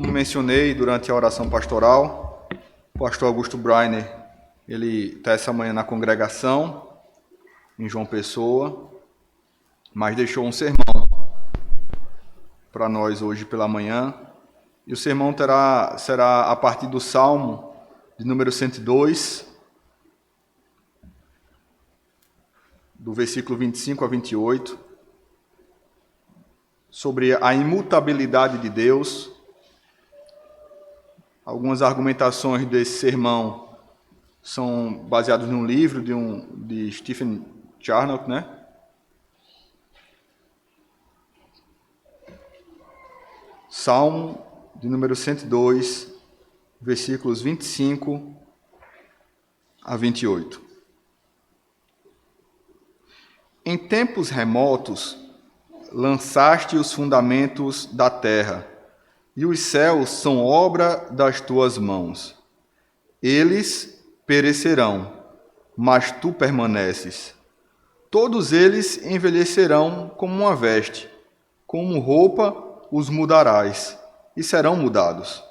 Como mencionei durante a oração pastoral, o pastor Augusto Breiner, ele está essa manhã na congregação, em João Pessoa, mas deixou um sermão para nós hoje pela manhã. E o sermão será a partir do Salmo de número 102, do versículo 25 a 28, sobre a imutabilidade de Deus. Algumas argumentações desse sermão são baseadas num livro de Stephen Charnock, né? Salmo de número 102, versículos 25 a 28. Em tempos remotos, lançaste os fundamentos da terra, e os céus são obra das tuas mãos. Eles perecerão, mas tu permaneces. Todos eles envelhecerão como uma veste, como roupa os mudarás, e serão mudados.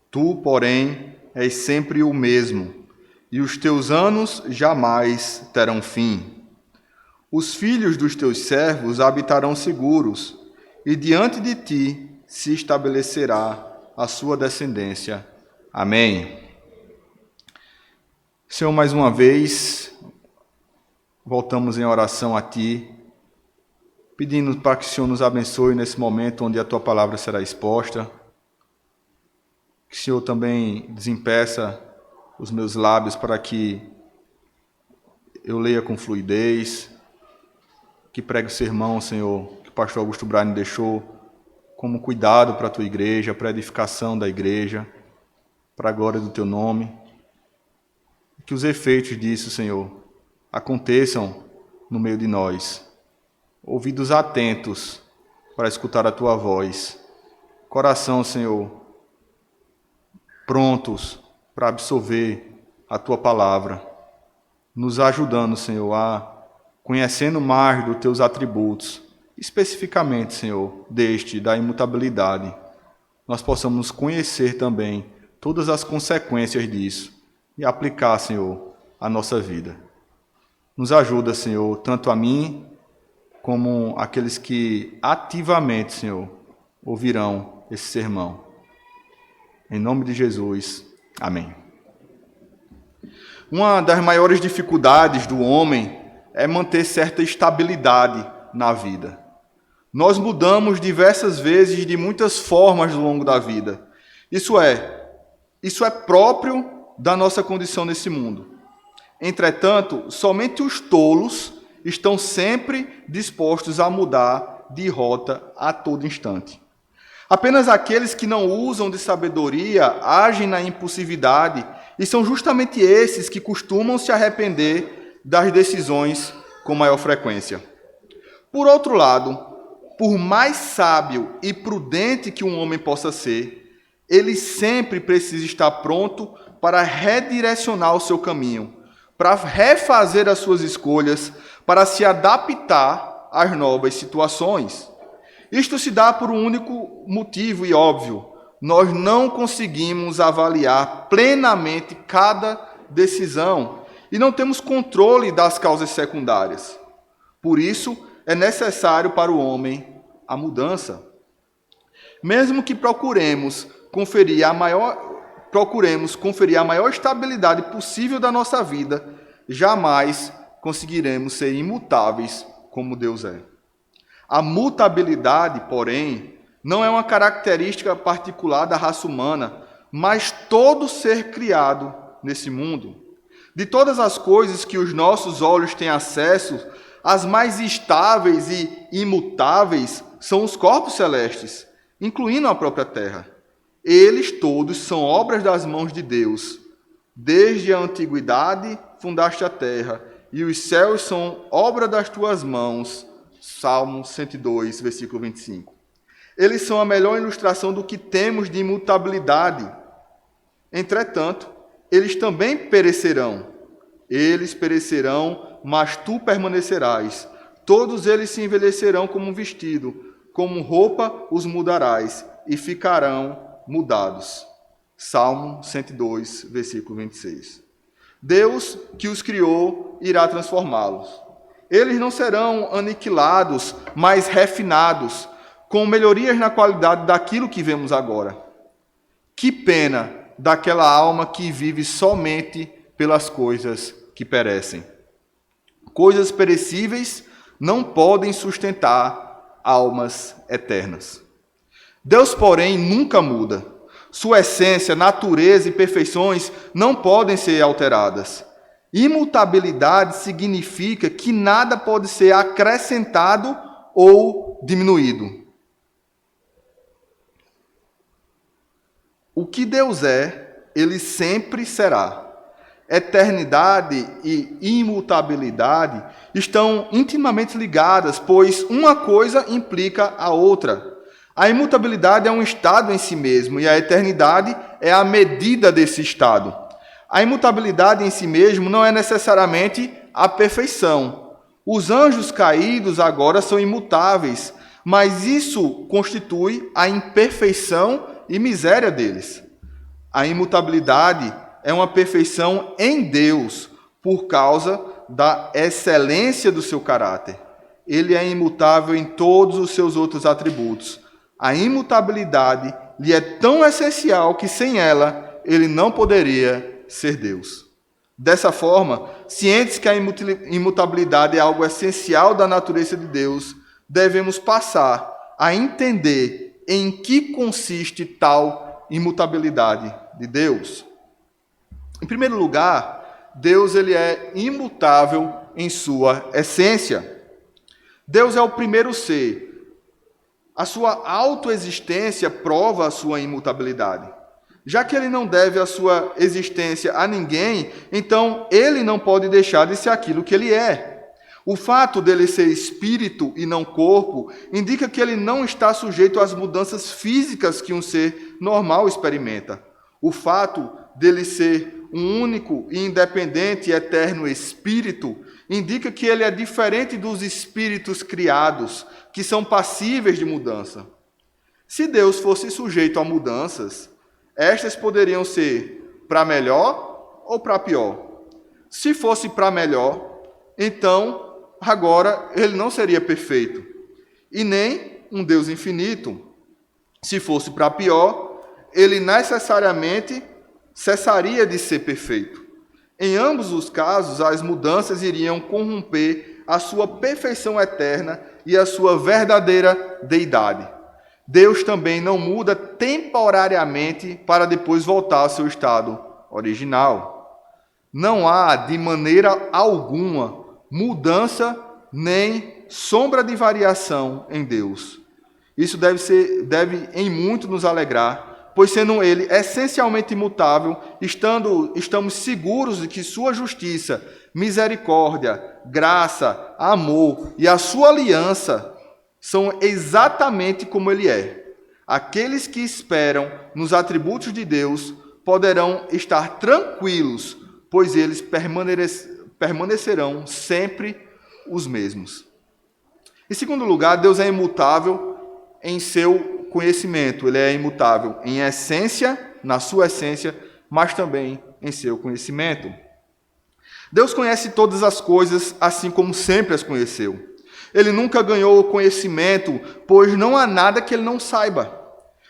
Tu, porém, és sempre o mesmo, e os teus anos jamais terão fim. Os filhos dos teus servos habitarão seguros, e diante de ti se estabelecerá a sua descendência. Amém. Senhor, mais uma vez, voltamos em oração a ti, pedindo para que o Senhor nos abençoe nesse momento onde a tua palavra será exposta. Que o Senhor também desempeça os meus lábios para que eu leia com fluidez, que pregue o sermão, Senhor, que o pastor Augusto Breiner deixou como cuidado para a tua igreja, para a edificação da igreja, para a glória do teu nome. Que os efeitos disso, Senhor, aconteçam no meio de nós. Ouvidos atentos para escutar a tua voz. Coração, Senhor, prontos para absorver a tua palavra. Nos ajudando, Senhor, conhecendo mais dos teus atributos, especificamente, Senhor, da imutabilidade, nós possamos conhecer também todas as consequências disso e aplicar, Senhor, a nossa vida. Nos ajuda, Senhor, tanto a mim como aqueles que ativamente, Senhor, ouvirão esse sermão. Em nome de Jesus, amém. Uma das maiores dificuldades do homem é manter certa estabilidade na vida. Nós mudamos diversas vezes de muitas formas ao longo da vida. Isso é próprio da nossa condição nesse mundo. Entretanto, somente os tolos estão sempre dispostos a mudar de rota a todo instante. Apenas aqueles que não usam de sabedoria agem na impulsividade, e são justamente esses que costumam se arrepender das decisões com maior frequência. Por outro lado, por mais sábio e prudente que um homem possa ser, ele sempre precisa estar pronto para redirecionar o seu caminho, para refazer as suas escolhas, para se adaptar às novas situações. Isto se dá por um único motivo e óbvio: nós não conseguimos avaliar plenamente cada decisão e não temos controle das causas secundárias. Por isso, é necessário para o homem a mudança. Mesmo que procuremos conferir a maior estabilidade possível da nossa vida, jamais conseguiremos ser imutáveis como Deus é. A mutabilidade, porém, não é uma característica particular da raça humana, mas todo ser criado nesse mundo. De todas as coisas que os nossos olhos têm acesso, as mais estáveis e imutáveis são os corpos celestes, incluindo a própria terra. Eles todos são obras das mãos de Deus. Desde a antiguidade fundaste a terra, e os céus são obra das tuas mãos. Salmo 102, versículo 25. Eles são a melhor ilustração do que temos de imutabilidade. Entretanto, eles também perecerão. Eles perecerão, mas tu permanecerás. Todos eles se envelhecerão como um vestido, como roupa os mudarás, e ficarão mudados. Salmo 102, versículo 26. Deus que os criou irá transformá-los. Eles não serão aniquilados, mas refinados, com melhorias na qualidade daquilo que vemos agora. Que pena daquela alma que vive somente pelas coisas que perecem. Coisas perecíveis não podem sustentar almas eternas. Deus, porém, nunca muda. Sua essência, natureza e perfeições não podem ser alteradas. Imutabilidade significa que nada pode ser acrescentado ou diminuído. O que Deus é, ele sempre será. Eternidade e imutabilidade estão intimamente ligadas, pois uma coisa implica a outra. A imutabilidade é um estado em si mesmo e a eternidade é a medida desse estado. A imutabilidade em si mesmo não é necessariamente a perfeição. Os anjos caídos agora são imutáveis, mas isso constitui a imperfeição e miséria deles. A imutabilidade é uma perfeição em Deus, por causa da excelência do seu caráter. Ele é imutável em todos os seus outros atributos. A imutabilidade lhe é tão essencial que sem ela ele não poderia ser Deus. Dessa forma, cientes que a imutabilidade é algo essencial da natureza de Deus, devemos passar a entender em que consiste tal imutabilidade de Deus. Em primeiro lugar, Deus ele é imutável em sua essência. Deus é o primeiro ser. A sua autoexistência prova a sua imutabilidade. Já que ele não deve a sua existência a ninguém, então ele não pode deixar de ser aquilo que ele é. O fato dele ser espírito e não corpo indica que ele não está sujeito às mudanças físicas que um ser normal experimenta. O fato dele ser um único e independente e eterno espírito indica que ele é diferente dos espíritos criados, que são passíveis de mudança. Se Deus fosse sujeito a mudanças, estas poderiam ser para melhor ou para pior. Se fosse para melhor, então agora ele não seria perfeito, e nem um Deus infinito. Se fosse para pior, ele necessariamente cessaria de ser perfeito. Em ambos os casos, as mudanças iriam corromper a sua perfeição eterna e a sua verdadeira deidade. Deus também não muda temporariamente para depois voltar ao seu estado original. Não há, de maneira alguma, mudança nem sombra de variação em Deus. Isso deve em muito nos alegrar, pois sendo ele essencialmente imutável, estamos seguros de que sua justiça, misericórdia, graça, amor e a sua aliança são exatamente como ele é. Aqueles que esperam nos atributos de Deus poderão estar tranquilos, pois eles permanecerão sempre os mesmos. Em segundo lugar, Deus é imutável em seu conhecimento. Ele é imutável em essência, na sua essência, mas também em seu conhecimento. Deus conhece todas as coisas assim como sempre as conheceu. Ele nunca ganhou conhecimento, pois não há nada que ele não saiba.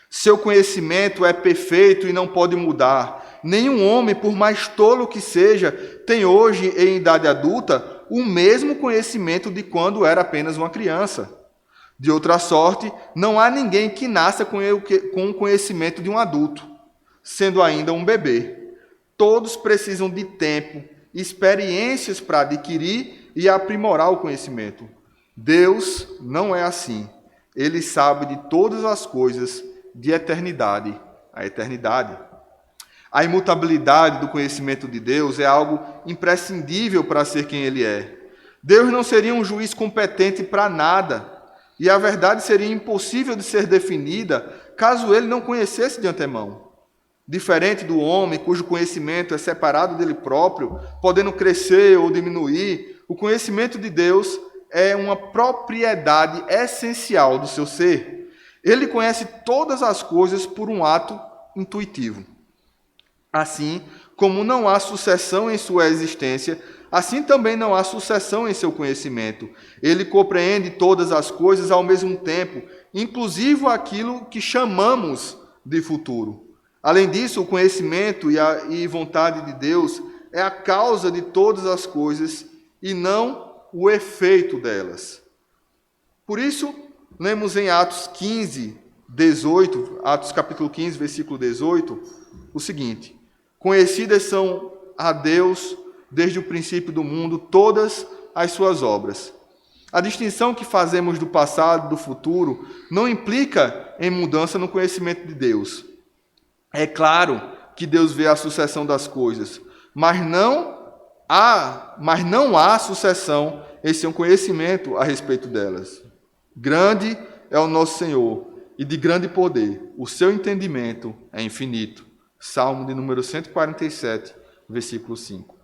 Seu conhecimento é perfeito e não pode mudar. Nenhum homem, por mais tolo que seja, tem hoje, em idade adulta, o mesmo conhecimento de quando era apenas uma criança. De outra sorte, não há ninguém que nasça com o conhecimento de um adulto, sendo ainda um bebê. Todos precisam de tempo, experiências para adquirir e aprimorar o conhecimento. Deus não é assim. Ele sabe de todas as coisas, de eternidade a eternidade. A imutabilidade do conhecimento de Deus é algo imprescindível para ser quem Ele é. Deus não seria um juiz competente para nada, e a verdade seria impossível de ser definida caso Ele não conhecesse de antemão. Diferente do homem, cujo conhecimento é separado dele próprio, podendo crescer ou diminuir, o conhecimento de Deus é uma propriedade essencial do seu ser. Ele conhece todas as coisas por um ato intuitivo. Assim como não há sucessão em sua existência, assim também não há sucessão em seu conhecimento. Ele compreende todas as coisas ao mesmo tempo, inclusive aquilo que chamamos de futuro. Além disso, o conhecimento e vontade de Deus é a causa de todas as coisas e não o efeito delas. Por isso, lemos em Atos 15, 18, Atos capítulo 15, versículo 18, o seguinte: conhecidas são a Deus, desde o princípio do mundo, todas as suas obras. A distinção que fazemos do passado e do futuro não implica em mudança no conhecimento de Deus. É claro que Deus vê a sucessão das coisas, mas não há sucessão em seu conhecimento a respeito delas. Grande é o nosso Senhor e de grande poder. O seu entendimento é infinito. Salmo de número 147, versículo 5.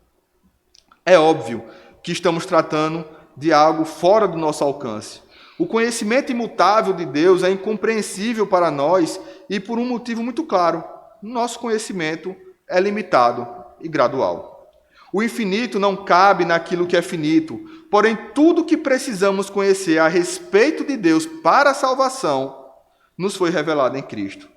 É óbvio que estamos tratando de algo fora do nosso alcance. O conhecimento imutável de Deus é incompreensível para nós e por um motivo muito claro. Nosso conhecimento é limitado e gradual. O infinito não cabe naquilo que é finito, porém tudo que precisamos conhecer a respeito de Deus para a salvação nos foi revelado em Cristo.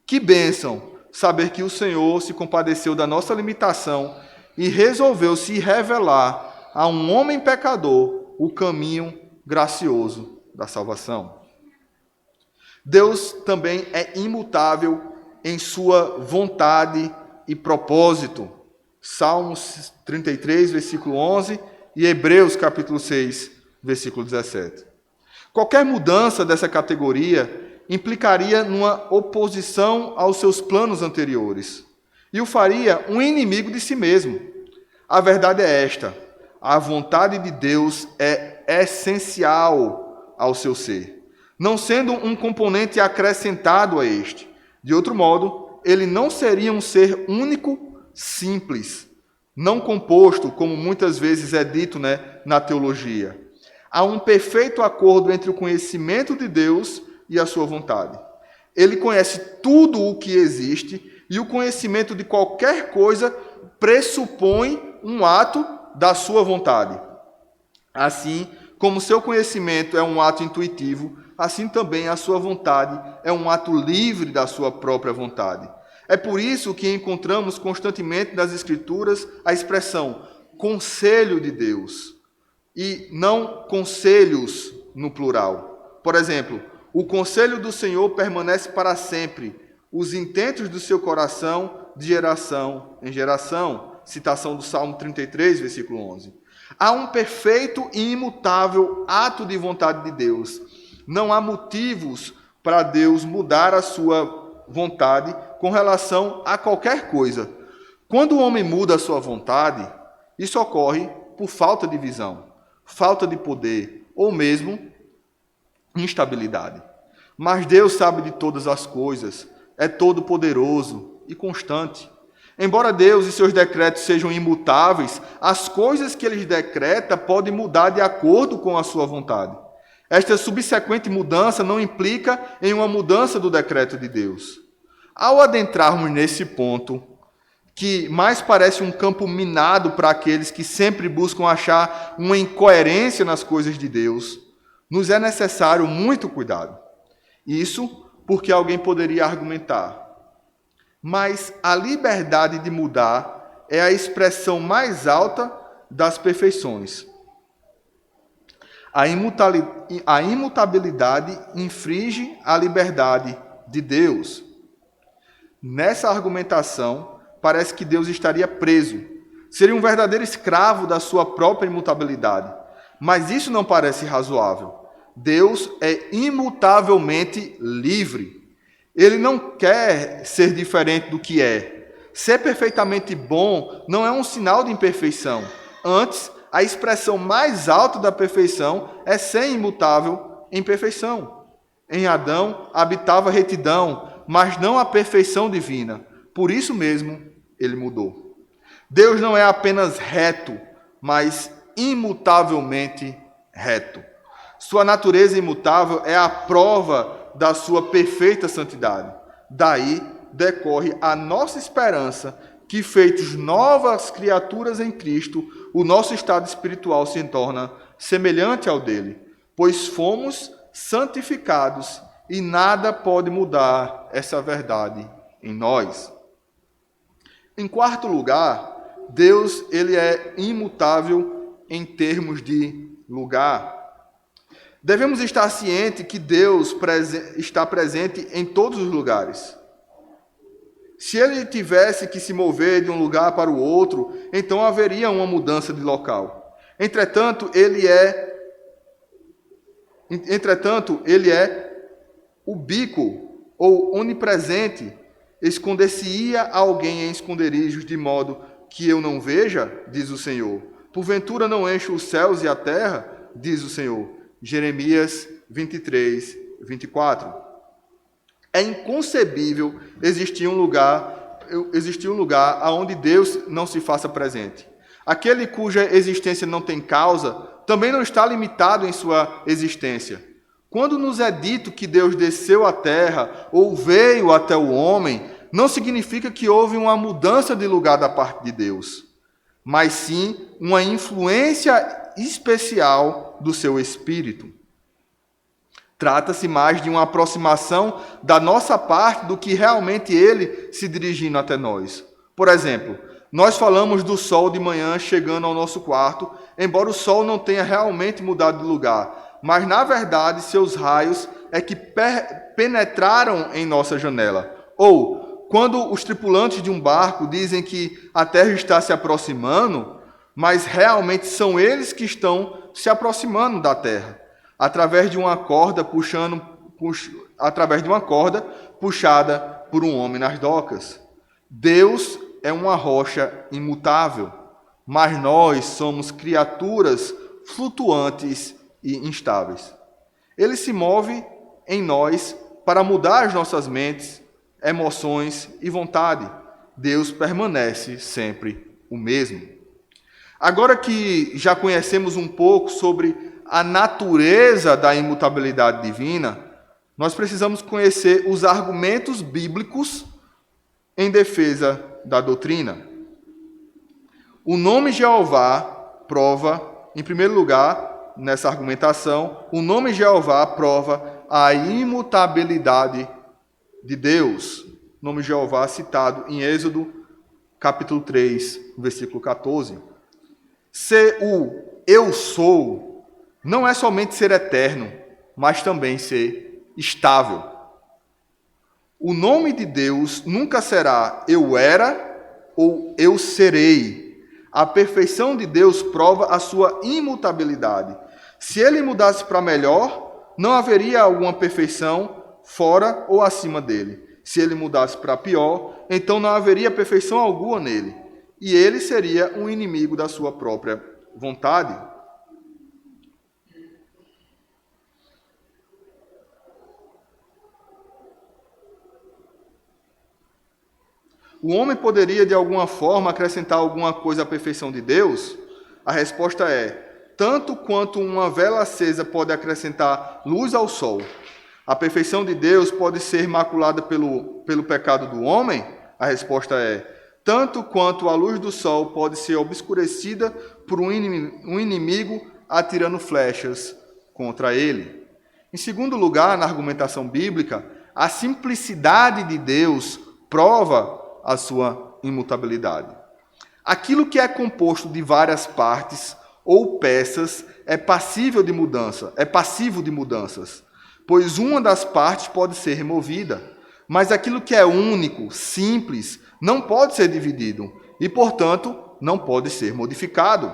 Que bênção saber que o Senhor se compadeceu da nossa limitação e resolveu se revelar a um homem pecador o caminho gracioso da salvação. Deus também é imutável em sua vontade e propósito. Salmos 33, versículo 11 e Hebreus capítulo 6, versículo 17. Qualquer mudança dessa categoria implicaria numa oposição aos seus planos anteriores e o faria um inimigo de si mesmo. A verdade é esta: a vontade de Deus é essencial ao seu ser, não sendo um componente acrescentado a este. De outro modo, ele não seria um ser único, simples, não composto, como muitas vezes é dito, na teologia. Há um perfeito acordo entre o conhecimento de Deus e a sua vontade. Ele conhece tudo o que existe e o conhecimento de qualquer coisa pressupõe um ato da sua vontade. Assim como seu conhecimento é um ato intuitivo, assim também a sua vontade é um ato livre da sua própria vontade. É por isso que encontramos constantemente nas Escrituras a expressão conselho de Deus e não conselhos no plural. Por exemplo, o conselho do Senhor permanece para sempre, os intentos do seu coração de geração em geração. Citação do Salmo 33, versículo 11. Há um perfeito e imutável ato de vontade de Deus. Não há motivos para Deus mudar a sua vontade com relação a qualquer coisa. Quando o homem muda a sua vontade, isso ocorre por falta de visão, falta de poder ou mesmo instabilidade. Mas Deus sabe de todas as coisas, é todo-poderoso e constante. Embora Deus e seus decretos sejam imutáveis, as coisas que ele decreta podem mudar de acordo com a sua vontade. Esta subsequente mudança não implica em uma mudança do decreto de Deus. Ao adentrarmos nesse ponto, que mais parece um campo minado para aqueles que sempre buscam achar uma incoerência nas coisas de Deus, nos é necessário muito cuidado. Isso porque alguém poderia argumentar: mas a liberdade de mudar é a expressão mais alta das perfeições. A imutabilidade infringe a liberdade de Deus. Nessa argumentação, parece que Deus estaria preso. Seria um verdadeiro escravo da sua própria imutabilidade. Mas isso não parece razoável. Deus é imutavelmente livre. Ele não quer ser diferente do que é. Ser perfeitamente bom não é um sinal de imperfeição. Antes, a expressão mais alta da perfeição é ser imutável em perfeição. Em Adão habitava retidão, mas não a perfeição divina. Por isso mesmo, ele mudou. Deus não é apenas reto, mas imutavelmente reto. Sua natureza imutável é a prova da sua perfeita santidade. Daí decorre a nossa esperança que, feitos novas criaturas em Cristo, o nosso estado espiritual se torna semelhante ao dele, pois fomos santificados e nada pode mudar essa verdade em nós. Em quarto lugar, Deus ele é imutável em termos de lugar. Devemos estar cientes que Deus está presente em todos os lugares. Se ele tivesse que se mover de um lugar para o outro, então haveria uma mudança de local. Entretanto, ele é ubíquo ou onipresente. Esconder-se-ia alguém em esconderijos de modo que eu não veja, diz o Senhor. Porventura não encho os céus e a terra, diz o Senhor. Jeremias 23, 24. É inconcebível existir um lugar onde Deus não se faça presente. Aquele cuja existência não tem causa, também não está limitado em sua existência. Quando nos é dito que Deus desceu à terra ou veio até o homem, não significa que houve uma mudança de lugar da parte de Deus, mas sim uma influência especial do seu Espírito. Trata-se mais de uma aproximação da nossa parte do que realmente ele se dirigindo até nós. Por exemplo, nós falamos do sol de manhã chegando ao nosso quarto, embora o sol não tenha realmente mudado de lugar, mas na verdade seus raios é que penetraram em nossa janela. Ou, quando os tripulantes de um barco dizem que a terra está se aproximando, mas realmente são eles que estão se aproximando da terra, através de uma corda puxada por um homem nas docas. Deus é uma rocha imutável, mas nós somos criaturas flutuantes e instáveis. Ele se move em nós para mudar as nossas mentes, emoções e vontade. Deus permanece sempre o mesmo. Agora que já conhecemos um pouco sobre a natureza da imutabilidade divina, nós precisamos conhecer os argumentos bíblicos em defesa da doutrina. O nome Jeová prova, em primeiro lugar, nessa argumentação, o nome Jeová prova a imutabilidade de Deus. O nome Jeová citado em Êxodo, capítulo 3, versículo 14. Ser o eu sou não é somente ser eterno, mas também ser estável. O nome de Deus nunca será eu era ou eu serei. A perfeição de Deus prova a sua imutabilidade. Se ele mudasse para melhor, não haveria alguma perfeição fora ou acima dele. Se ele mudasse para pior, então não haveria perfeição alguma nele. E ele seria um inimigo da sua própria vontade. O homem poderia, de alguma forma, acrescentar alguma coisa à perfeição de Deus? A resposta é: tanto quanto uma vela acesa pode acrescentar luz ao sol. A perfeição de Deus pode ser maculada pelo pecado do homem? A resposta é: tanto quanto a luz do sol pode ser obscurecida por um inimigo atirando flechas contra ele. Em segundo lugar, na argumentação bíblica, a simplicidade de Deus prova a sua imutabilidade. Aquilo que é composto de várias partes ou peças é passivo de mudanças, pois uma das partes pode ser removida, mas aquilo que é único, simples, não pode ser dividido e, portanto, não pode ser modificado.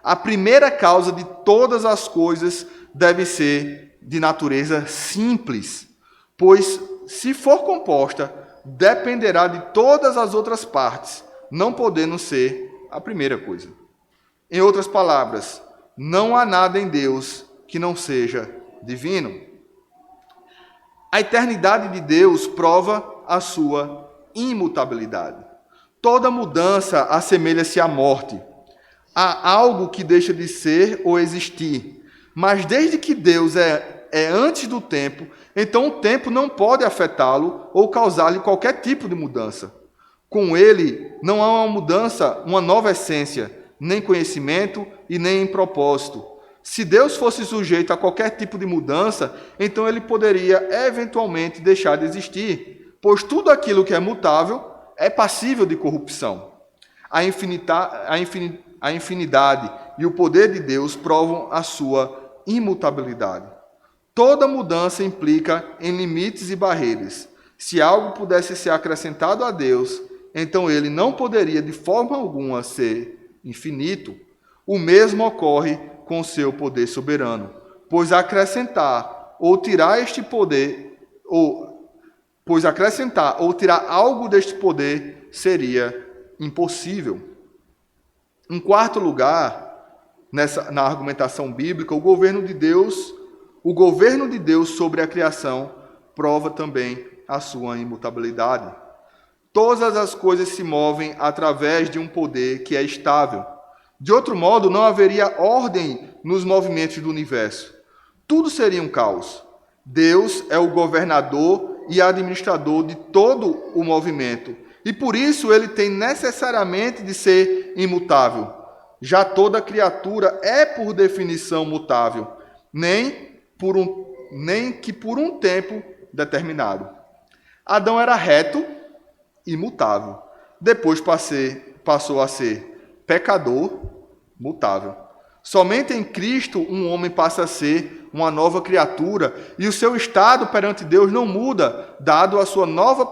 A primeira causa de todas as coisas deve ser de natureza simples, pois, se for composta, dependerá de todas as outras partes, não podendo ser a primeira coisa. Em outras palavras, não há nada em Deus que não seja divino. A eternidade de Deus prova a sua imutabilidade. Toda mudança assemelha-se à morte. Há algo que deixa de ser ou existir, mas desde que Deus é é antes do tempo, então o tempo não pode afetá-lo ou causar-lhe qualquer tipo de mudança. Com ele, não há uma mudança, uma nova essência, nem conhecimento e nem propósito. Se Deus fosse sujeito a qualquer tipo de mudança, então ele poderia eventualmente deixar de existir, pois tudo aquilo que é mutável é passível de corrupção. A infinidade e o poder de Deus provam a sua imutabilidade. Toda mudança implica em limites e barreiras. Se algo pudesse ser acrescentado a Deus, então ele não poderia de forma alguma ser infinito. O mesmo ocorre com seu poder soberano, pois acrescentar ou tirar algo deste poder seria impossível. Em quarto lugar, na argumentação bíblica, o governo de Deus sobre a criação prova também a sua imutabilidade. Todas as coisas se movem através de um poder que é estável. De outro modo, não haveria ordem nos movimentos do universo. Tudo seria um caos. Deus é o governador e administrador de todo o movimento, e por isso ele tem necessariamente de ser imutável. Já toda criatura é, por definição, mutável, nem que por um tempo determinado. Adão era reto e imutável. Depois passou a ser pecador, mutável. Somente em Cristo um homem passa a ser uma nova criatura e o seu estado perante Deus não muda, dado que a sua nova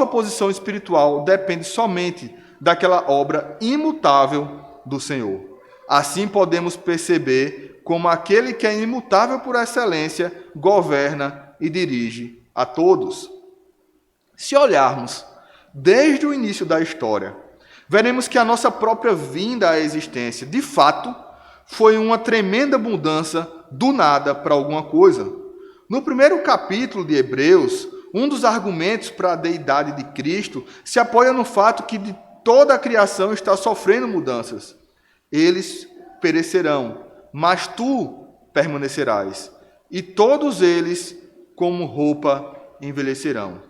posição espiritual depende somente daquela obra imutável do Senhor. Assim podemos perceber como aquele que é imutável por excelência governa e dirige a todos. Se olharmos desde o início da história, veremos que a nossa própria vinda à existência, de fato, foi uma tremenda mudança do nada para alguma coisa. No primeiro capítulo de Hebreus, um dos argumentos para a deidade de Cristo se apoia no fato que de toda a criação está sofrendo mudanças. Eles perecerão, mas tu permanecerás, e todos eles, como roupa, envelhecerão.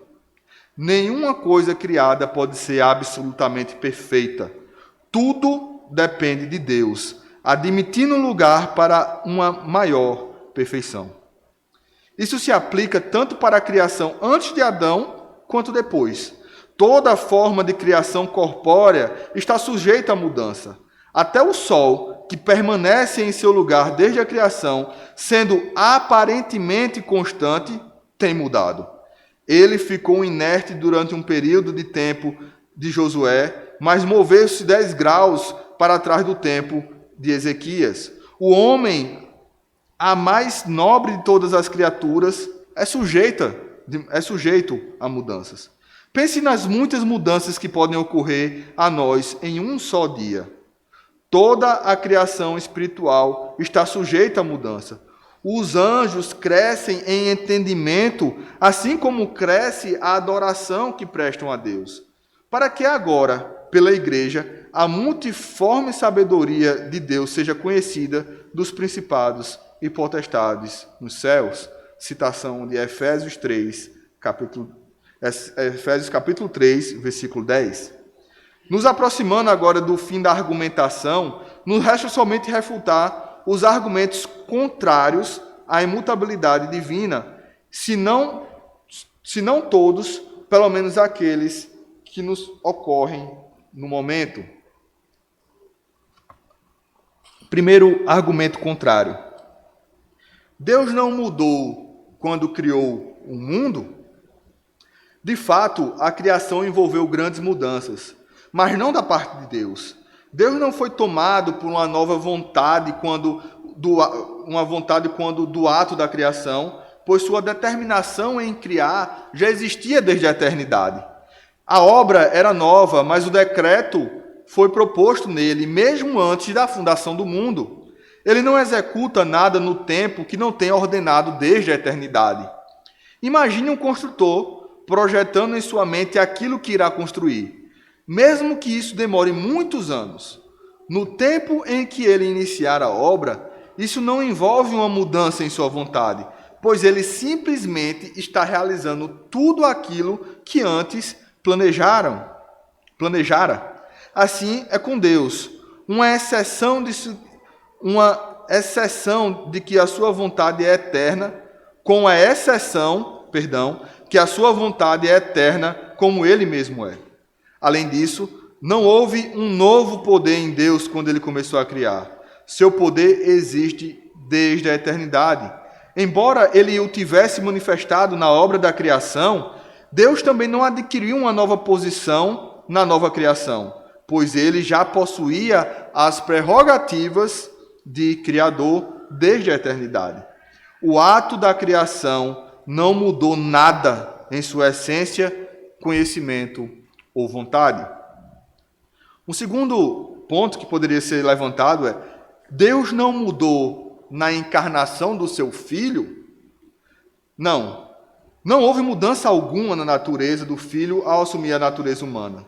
Nenhuma coisa criada pode ser absolutamente perfeita. Tudo depende de Deus, admitindo lugar para uma maior perfeição. Isso se aplica tanto para a criação antes de Adão, quanto depois. Toda forma de criação corpórea está sujeita à mudança. Até o sol, que permanece em seu lugar desde a criação, sendo aparentemente constante, tem mudado. Ele ficou inerte durante um período de tempo de Josué, mas moveu-se 10 graus para trás do tempo de Ezequias. O homem, a mais nobre de todas as criaturas, é sujeito a mudanças. Pense nas muitas mudanças que podem ocorrer a nós em um só dia. Toda a criação espiritual está sujeita à mudança. Os anjos crescem em entendimento, assim como cresce a adoração que prestam a Deus. Para que agora, pela igreja, a multiforme sabedoria de Deus seja conhecida dos principados e potestades nos céus. Citação de Efésios capítulo 3, versículo 10. Nos aproximando agora do fim da argumentação, nos resta somente refutar os argumentos contrários à imutabilidade divina, se não todos, pelo menos aqueles que nos ocorrem no momento. Primeiro argumento contrário. Deus não mudou quando criou o mundo? De fato, a criação envolveu grandes mudanças, mas não da parte de Deus. Deus não foi tomado por uma nova vontade quando do ato da criação, pois sua determinação em criar já existia desde a eternidade. A obra era nova, mas o decreto foi proposto nele, mesmo antes da fundação do mundo. Ele não executa nada no tempo que não tenha ordenado desde a eternidade. Imagine um construtor projetando em sua mente aquilo que irá construir. Mesmo que isso demore muitos anos, No tempo em que ele iniciar a obra, isso não envolve uma mudança em sua vontade, pois ele simplesmente está realizando tudo aquilo que antes planejara. Assim é com Deus, uma exceção de que a sua vontade é eterna, com a exceção, que a sua vontade é eterna como ele mesmo é. Além disso, não houve um novo poder em Deus quando ele começou a criar. Seu poder existe desde a eternidade. Embora ele o tivesse manifestado na obra da criação, Deus também não adquiriu uma nova posição na nova criação, pois ele já possuía as prerrogativas de Criador desde a eternidade. O ato da criação não mudou nada em sua essência, conhecimento ou vontade. Um segundo ponto que poderia ser levantado é: Deus não mudou na encarnação do seu Filho? Não houve mudança alguma na natureza do Filho ao assumir a natureza humana.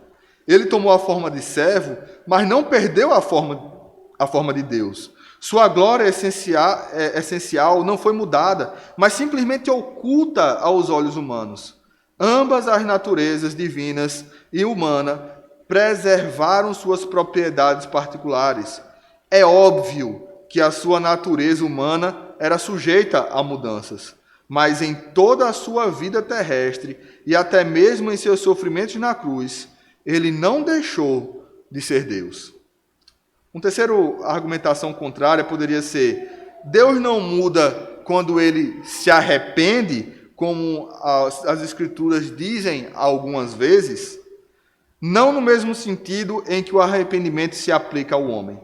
Ele tomou a forma de servo, mas não perdeu a forma de Deus. Sua glória essencial não foi mudada, mas simplesmente oculta aos olhos humanos. Ambas as naturezas divinas e humana preservaram suas propriedades particulares. É óbvio que a sua natureza humana era sujeita a mudanças, mas em toda a sua vida terrestre e até mesmo em seus sofrimentos na cruz, ele não deixou de ser Deus. Uma terceira argumentação contrária poderia ser: Deus não muda quando ele se arrepende, como as Escrituras dizem algumas vezes, não no mesmo sentido em que o arrependimento se aplica ao homem.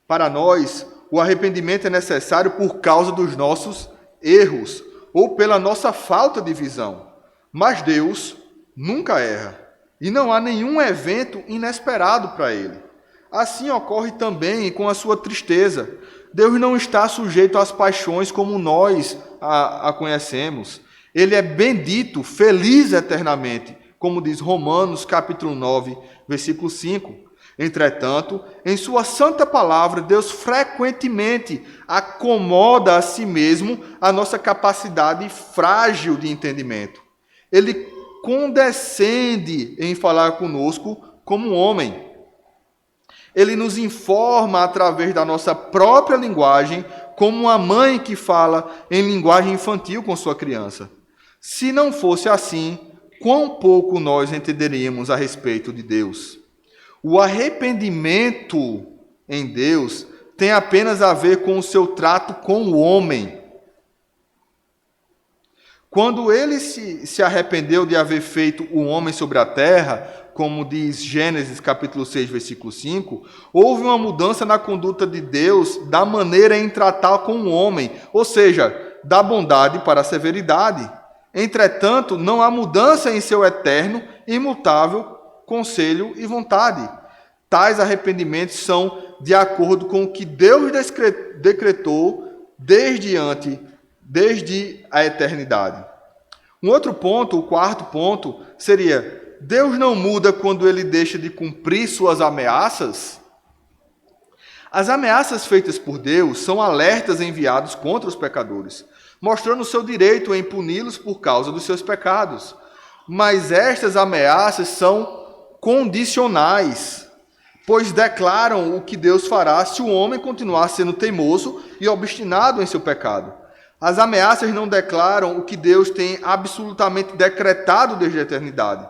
Para nós, o arrependimento é necessário por causa dos nossos erros ou pela nossa falta de visão. Mas Deus nunca erra e não há nenhum evento inesperado para ele. Assim ocorre também com a sua tristeza. Deus não está sujeito às paixões como nós a conhecemos. Ele é bendito, feliz eternamente, como diz Romanos capítulo 9, versículo 5. Entretanto, em sua santa palavra, Deus frequentemente acomoda a si mesmo a nossa capacidade frágil de entendimento. Ele condescende em falar conosco como homem. Ele nos informa através da nossa própria linguagem, como uma mãe que fala em linguagem infantil com sua criança. Se não fosse assim, quão pouco nós entenderíamos a respeito de Deus. O arrependimento em Deus tem apenas a ver com o seu trato com o homem. Quando ele se arrependeu de haver feito o homem sobre a terra, como diz Gênesis capítulo 6, versículo 5, houve uma mudança na conduta de Deus, da maneira em tratar com o homem, ou seja, da bondade para a severidade. Entretanto, não há mudança em seu eterno, imutável conselho e vontade. Tais arrependimentos são de acordo com o que Deus decretou desde a eternidade. Um outro ponto, o quarto ponto, seria: Deus não muda quando ele deixa de cumprir suas ameaças? As ameaças feitas por Deus são alertas enviados contra os pecadores, mostrando o seu direito em puni-los por causa dos seus pecados. Mas estas ameaças são condicionais, pois declaram o que Deus fará se o homem continuar sendo teimoso e obstinado em seu pecado. As ameaças não declaram o que Deus tem absolutamente decretado desde a eternidade.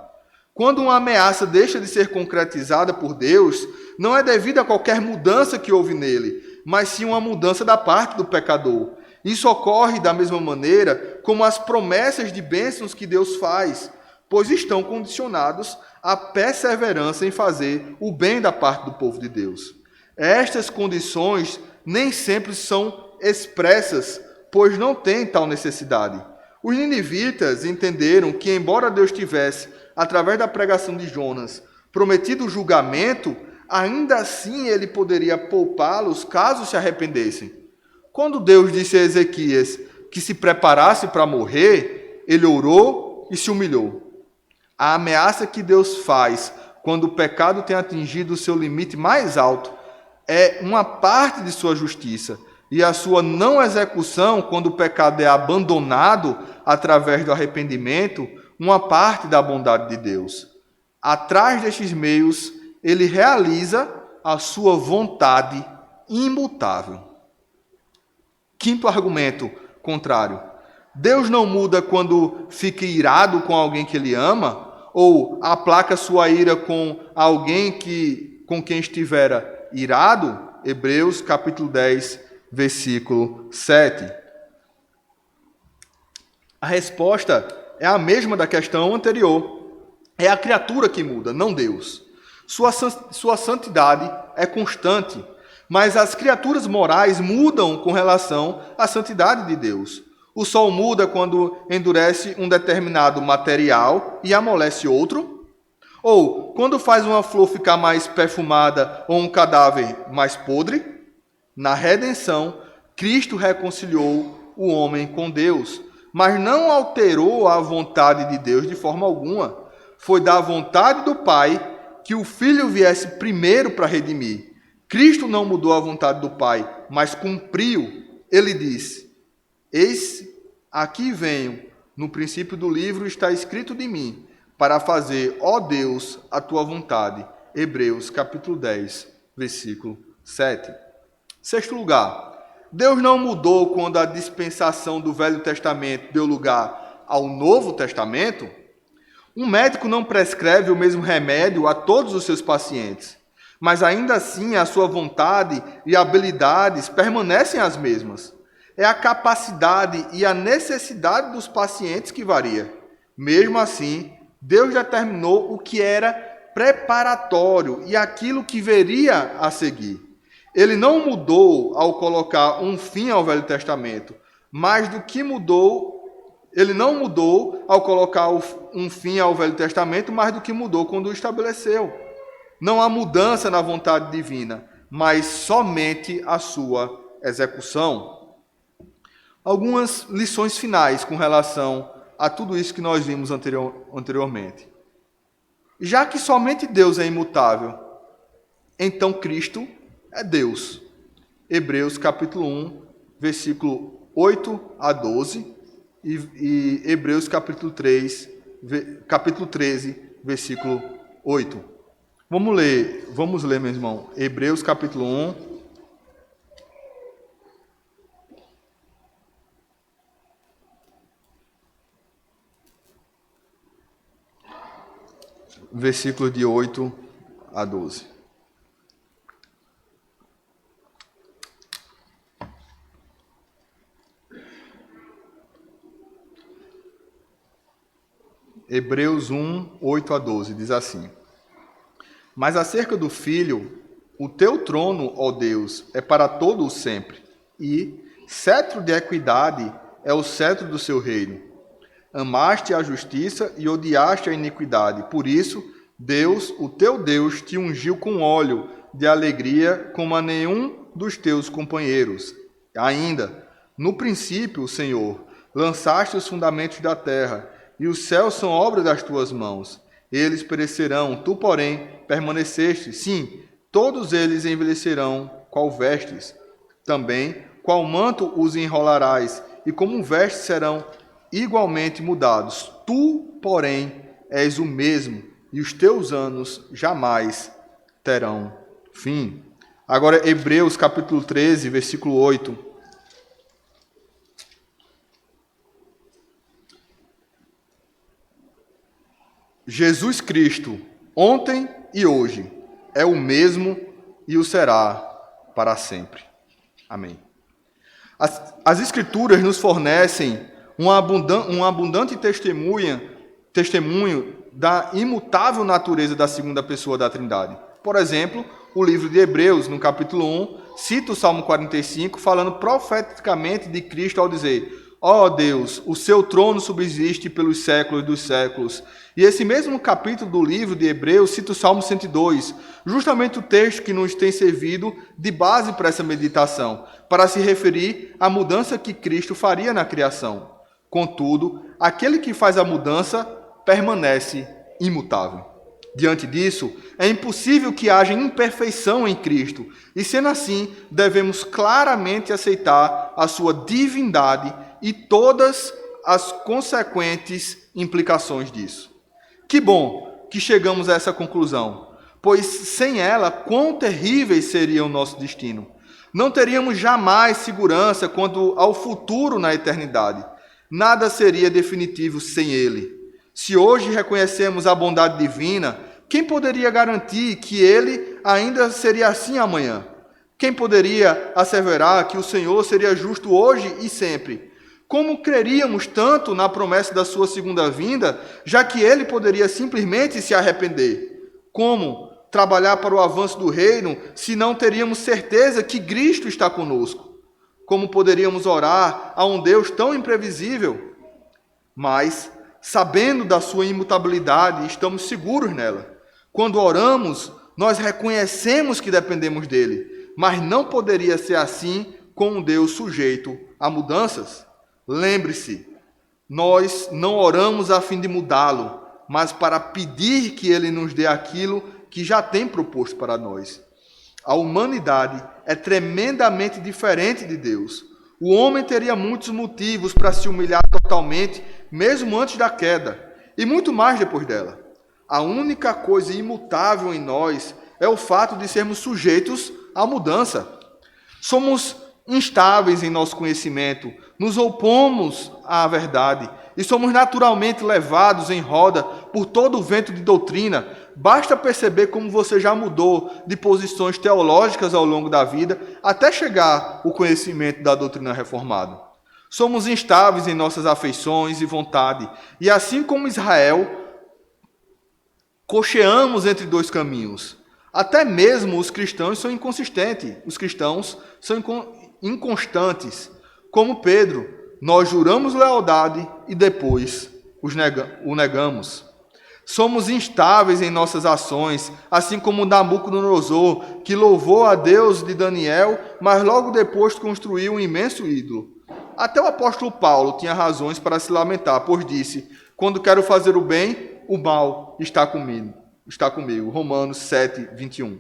Quando uma ameaça deixa de ser concretizada por Deus, não é devido a qualquer mudança que houve nele, mas sim uma mudança da parte do pecador. Isso ocorre da mesma maneira como as promessas de bênçãos que Deus faz, pois estão condicionados à perseverança em fazer o bem da parte do povo de Deus. Estas condições nem sempre são expressas, pois não tem tal necessidade. Os ninivitas entenderam que, embora Deus tivesse, através da pregação de Jonas, prometido o julgamento, ainda assim ele poderia poupá-los caso se arrependessem. Quando Deus disse a Ezequias que se preparasse para morrer, ele orou e se humilhou. A ameaça que Deus faz quando o pecado tem atingido o seu limite mais alto, é uma parte de sua justiça. E a sua não execução, quando o pecado é abandonado através do arrependimento, uma parte da bondade de Deus. Atrás destes meios, ele realiza a sua vontade imutável. Quinto argumento contrário. Deus não muda quando fica irado com alguém que ele ama, ou aplaca sua ira com alguém com quem estivera irado. Hebreus capítulo 10, versículo 7. A resposta é a mesma da questão anterior. É a criatura que muda, não Deus. Sua santidade é constante, mas as criaturas morais mudam com relação à santidade de Deus. O sol muda quando endurece um determinado material e amolece outro? Ou quando faz uma flor ficar mais perfumada ou um cadáver mais podre? Na redenção, Cristo reconciliou o homem com Deus, mas não alterou a vontade de Deus de forma alguma. Foi da vontade do Pai que o Filho viesse primeiro para redimir. Cristo não mudou a vontade do Pai, mas cumpriu. Ele disse: eis, aqui venho, no princípio do livro está escrito de mim, para fazer, ó Deus, a tua vontade. Hebreus capítulo 10, versículo 7. Sexto lugar, Deus não mudou quando a dispensação do Velho Testamento deu lugar ao Novo Testamento. Um médico não prescreve o mesmo remédio a todos os seus pacientes, mas ainda assim a sua vontade e habilidades permanecem as mesmas. É a capacidade e a necessidade dos pacientes que varia. Mesmo assim, Deus determinou o que era preparatório e aquilo que viria a seguir. Ele não mudou ao colocar um fim ao Velho Testamento, mais do que mudou. Ele não mudou ao colocar um fim ao Velho Testamento, mais do que mudou quando o estabeleceu. Não há mudança na vontade divina, mas somente a sua execução. Algumas lições finais com relação a tudo isso que nós vimos anteriormente. Já que somente Deus é imutável, então Cristo é Deus. Hebreus capítulo 1, versículo 8 a 12 e Hebreus capítulo 13, versículo 8. Vamos ler, meu irmão. Hebreus capítulo 1, versículo de 8 a 12. Hebreus 1, 8 a 12, diz assim: Mas acerca do Filho, o teu trono, ó Deus, é para todo o sempre, e cetro de equidade é o cetro do seu reino. Amaste a justiça e odiaste a iniquidade. Por isso, Deus, o teu Deus, te ungiu com óleo de alegria como a nenhum dos teus companheiros. Ainda, no princípio, Senhor, lançaste os fundamentos da terra, e os céus são obra das tuas mãos. Eles perecerão, tu, porém, permaneceste. Sim, todos eles envelhecerão, qual vestes. Também, qual manto os enrolarás, e como vestes serão igualmente mudados. Tu, porém, és o mesmo, e os teus anos jamais terão fim. Agora, Hebreus capítulo 13, versículo 8. Jesus Cristo, ontem e hoje, é o mesmo e o será para sempre. Amém. As Escrituras nos fornecem um abundante testemunho da imutável natureza da segunda pessoa da Trindade. Por exemplo, o livro de Hebreus, no capítulo 1, cita o Salmo 45, falando profeticamente de Cristo ao dizer: ó Deus, o seu trono subsiste pelos séculos dos séculos. E esse mesmo capítulo do livro de Hebreus cita o Salmo 102, justamente o texto que nos tem servido de base para essa meditação, para se referir à mudança que Cristo faria na criação. Contudo, aquele que faz a mudança permanece imutável. Diante disso, é impossível que haja imperfeição em Cristo, e sendo assim, devemos claramente aceitar a sua divindade e todas as consequentes implicações disso. Que bom que chegamos a essa conclusão, pois sem ela, quão terríveis seria o nosso destino. Não teríamos jamais segurança quanto ao futuro na eternidade. Nada seria definitivo sem ele. Se hoje reconhecemos a bondade divina, quem poderia garantir que ele ainda seria assim amanhã? Quem poderia asseverar que o Senhor seria justo hoje e sempre? Como creríamos tanto na promessa da sua segunda vinda, já que ele poderia simplesmente se arrepender? Como trabalhar para o avanço do reino se não teríamos certeza que Cristo está conosco? Como poderíamos orar a um Deus tão imprevisível? Mas, sabendo da sua imutabilidade, estamos seguros nela. Quando oramos, nós reconhecemos que dependemos dele, mas não poderia ser assim com um Deus sujeito a mudanças. Lembre-se, nós não oramos a fim de mudá-lo, mas para pedir que ele nos dê aquilo que já tem proposto para nós. A humanidade é tremendamente diferente de Deus. O homem teria muitos motivos para se humilhar totalmente, mesmo antes da queda, e muito mais depois dela. A única coisa imutável em nós é o fato de sermos sujeitos à mudança. Somos instáveis em nosso conhecimento, nos opomos à verdade e somos naturalmente levados em roda por todo o vento de doutrina. Basta perceber como você já mudou de posições teológicas ao longo da vida até chegar ao conhecimento da doutrina reformada. Somos instáveis em nossas afeições e vontade, e assim como Israel, cocheamos entre dois caminhos. Até mesmo os cristãos são inconsistentes, os cristãos são inconstantes. Como Pedro, nós juramos lealdade e depois o negamos. Somos instáveis em nossas ações, assim como Nabucodonosor, que louvou a Deus de Daniel, mas logo depois construiu um imenso ídolo. Até o apóstolo Paulo tinha razões para se lamentar, pois disse: quando quero fazer o bem, o mal está comigo. Romanos 7, 21.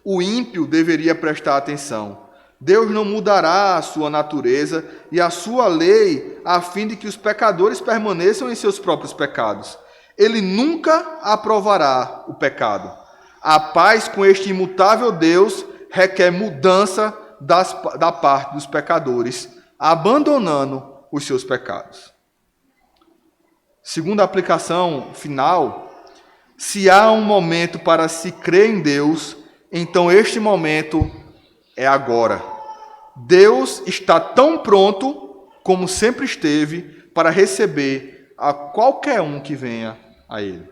O ímpio deveria prestar atenção. Deus não mudará a sua natureza e a sua lei a fim de que os pecadores permaneçam em seus próprios pecados. Ele nunca aprovará o pecado. A paz com este imutável Deus requer mudança da parte dos pecadores, abandonando os seus pecados. Segunda aplicação final, se há um momento para se crer em Deus, então este momento é agora. Deus está tão pronto como sempre esteve para receber a qualquer um que venha a Ele.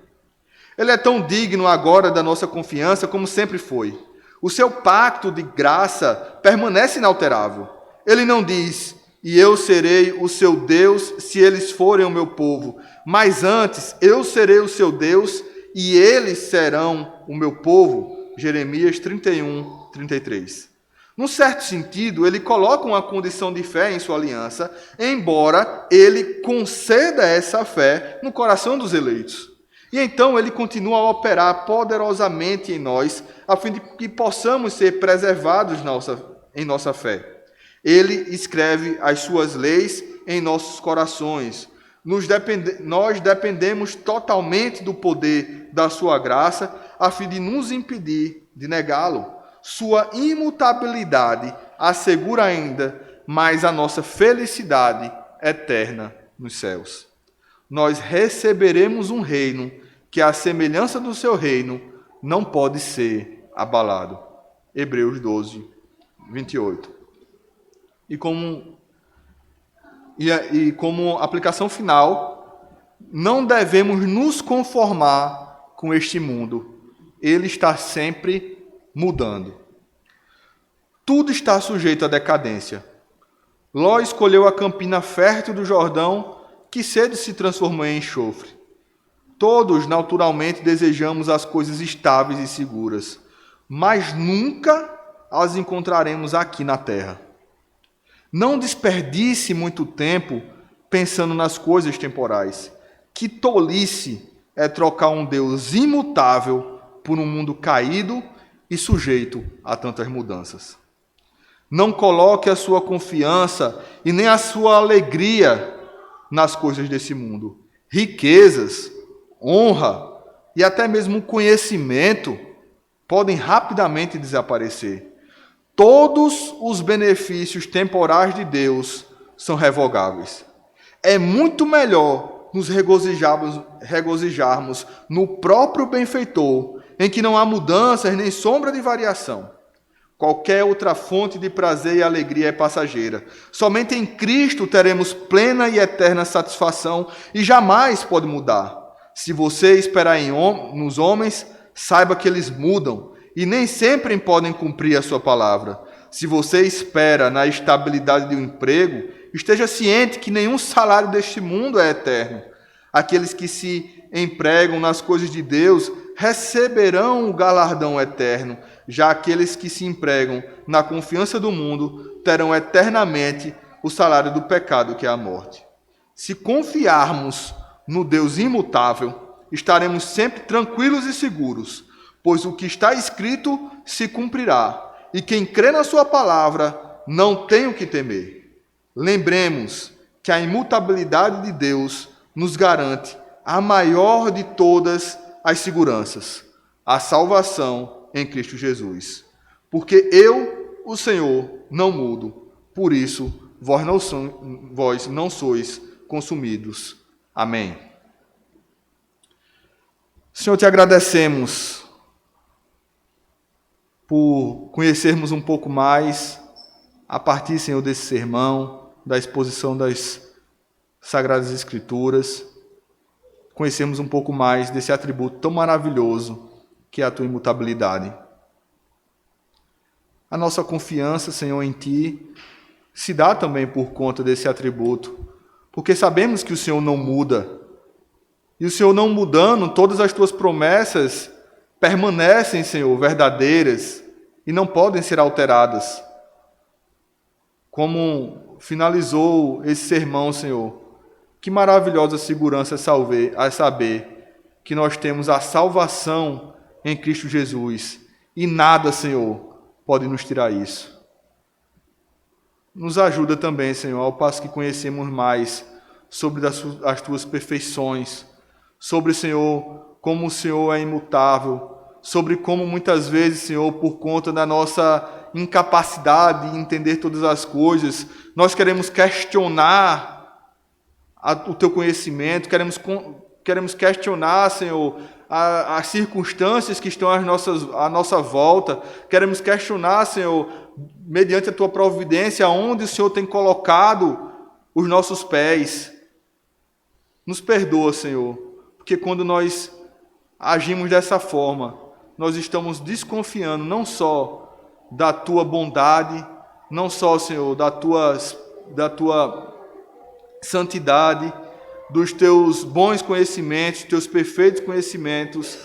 Ele é tão digno agora da nossa confiança como sempre foi. O seu pacto de graça permanece inalterável. Ele não diz: e eu serei o seu Deus se eles forem o meu povo, mas antes eu serei o seu Deus e eles serão o meu povo. Jeremias 31, 33. Num certo sentido, ele coloca uma condição de fé em sua aliança, embora ele conceda essa fé no coração dos eleitos. E então ele continua a operar poderosamente em nós, a fim de que possamos ser preservados em nossa fé. Ele escreve as suas leis em nossos corações. Nós dependemos totalmente do poder da sua graça, a fim de nos impedir de negá-lo. Sua imutabilidade assegura ainda mais a nossa felicidade eterna nos céus. Nós receberemos um reino que, à semelhança do seu reino, não pode ser abalado. Hebreus 12, 28. E como aplicação final, não devemos nos conformar com este mundo. Ele está sempre mudando. Tudo está sujeito à decadência. Ló escolheu a campina fértil do Jordão, que cedo se transformou em enxofre. Todos, naturalmente, desejamos as coisas estáveis e seguras, mas nunca as encontraremos aqui na terra. Não desperdice muito tempo pensando nas coisas temporais. Que tolice é trocar um Deus imutável por um mundo caído e sujeito a tantas mudanças. Não coloque a sua confiança e nem a sua alegria nas coisas desse mundo. Riquezas, honra e até mesmo conhecimento podem rapidamente desaparecer. Todos os benefícios temporais de Deus são revogáveis. É muito melhor nos regozijarmos no próprio benfeitor, em que não há mudanças nem sombra de variação. Qualquer outra fonte de prazer e alegria é passageira. Somente em Cristo teremos plena e eterna satisfação e jamais pode mudar. Se você esperar nos homens, saiba que eles mudam e nem sempre podem cumprir a sua palavra. Se você espera na estabilidade de um emprego, esteja ciente que nenhum salário deste mundo é eterno. Aqueles que se empregam nas coisas de Deus receberão o galardão eterno, já aqueles que se empregam na confiança do mundo terão eternamente o salário do pecado, que é a morte. Se confiarmos no Deus imutável, estaremos sempre tranquilos e seguros, pois o que está escrito se cumprirá, e quem crê na sua palavra não tem o que temer. Lembremos que a imutabilidade de Deus nos garante a maior de todas as seguranças, a salvação em Cristo Jesus. Porque eu, o Senhor, não mudo, por isso vós não sois consumidos. Amém. Senhor, te agradecemos por conhecermos um pouco mais, a partir, Senhor, desse sermão, da exposição das Sagradas Escrituras, conhecermos um pouco mais desse atributo tão maravilhoso que é a tua imutabilidade. A nossa confiança, Senhor, em Ti se dá também por conta desse atributo, porque sabemos que o Senhor não muda. E o Senhor não mudando, todas as Tuas promessas permanecem, Senhor, verdadeiras e não podem ser alteradas. Como finalizou esse sermão, Senhor, que maravilhosa segurança a saber que nós temos a salvação em Cristo Jesus e nada, Senhor, pode nos tirar isso. Nos ajuda também, Senhor, ao passo que conhecemos mais sobre as Tuas perfeições, sobre, Senhor, como o Senhor é imutável, sobre como muitas vezes, Senhor, por conta da nossa incapacidade de entender todas as coisas, nós queremos questionar o Teu conhecimento, queremos questionar, Senhor, as circunstâncias que estão à nossa volta, queremos questionar, Senhor, mediante a Tua providência, onde o Senhor tem colocado os nossos pés. Nos perdoa, Senhor, porque quando nós agimos dessa forma, nós estamos desconfiando não só da Tua bondade, não só, Senhor, da Tua santidade, dos Teus bons conhecimentos, Teus perfeitos conhecimentos,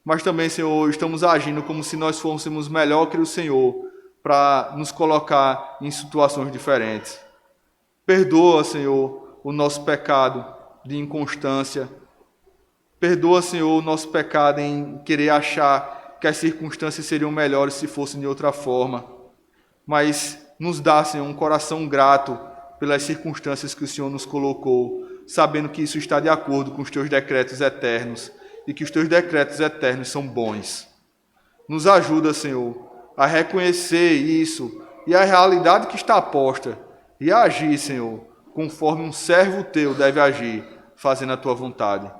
mas também, Senhor, estamos agindo como se nós fôssemos melhor que o Senhor para nos colocar em situações diferentes. Perdoa, Senhor, o nosso pecado de inconstância. Perdoa, Senhor, o nosso pecado em querer achar que as circunstâncias seriam melhores se fossem de outra forma. Mas nos dá, Senhor, um coração grato pelas circunstâncias que o Senhor nos colocou, sabendo que isso está de acordo com os Teus decretos eternos e que os Teus decretos eternos são bons. Nos ajuda, Senhor, a reconhecer isso e a realidade que está posta e a agir, Senhor, conforme um servo Teu deve agir, fazendo a Tua vontade.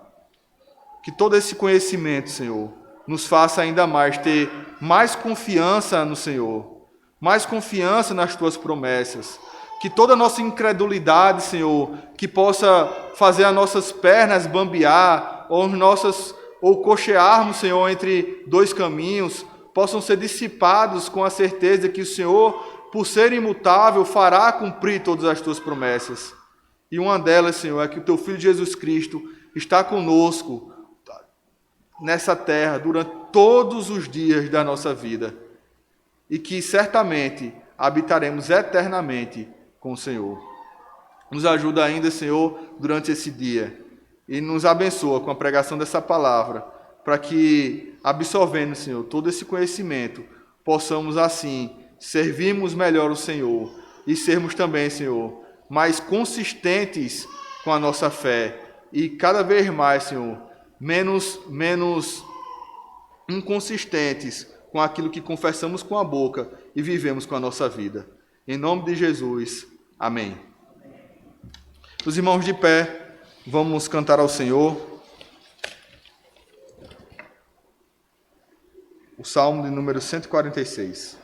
Que todo esse conhecimento, Senhor, nos faça ainda mais ter mais confiança no Senhor, mais confiança nas Tuas promessas. Que toda a nossa incredulidade, Senhor, que possa fazer as nossas pernas bambear, ou cochearmos, Senhor, entre dois caminhos, possam ser dissipados com a certeza que o Senhor, por ser imutável, fará cumprir todas as Tuas promessas. E uma delas, Senhor, é que o Teu Filho Jesus Cristo está conosco nessa terra durante todos os dias da nossa vida e que certamente habitaremos eternamente com o Senhor. Nos ajuda ainda, Senhor, durante esse dia e nos abençoa com a pregação dessa palavra, para que, absorvendo, Senhor, todo esse conhecimento, possamos assim servirmos melhor o Senhor e sermos também, Senhor, mais consistentes com a nossa fé e cada vez mais, Senhor, menos inconsistentes com aquilo que confessamos com a boca e vivemos com a nossa vida. Em nome de Jesus, amém. Os irmãos de pé, vamos cantar ao Senhor o Salmo de número 146.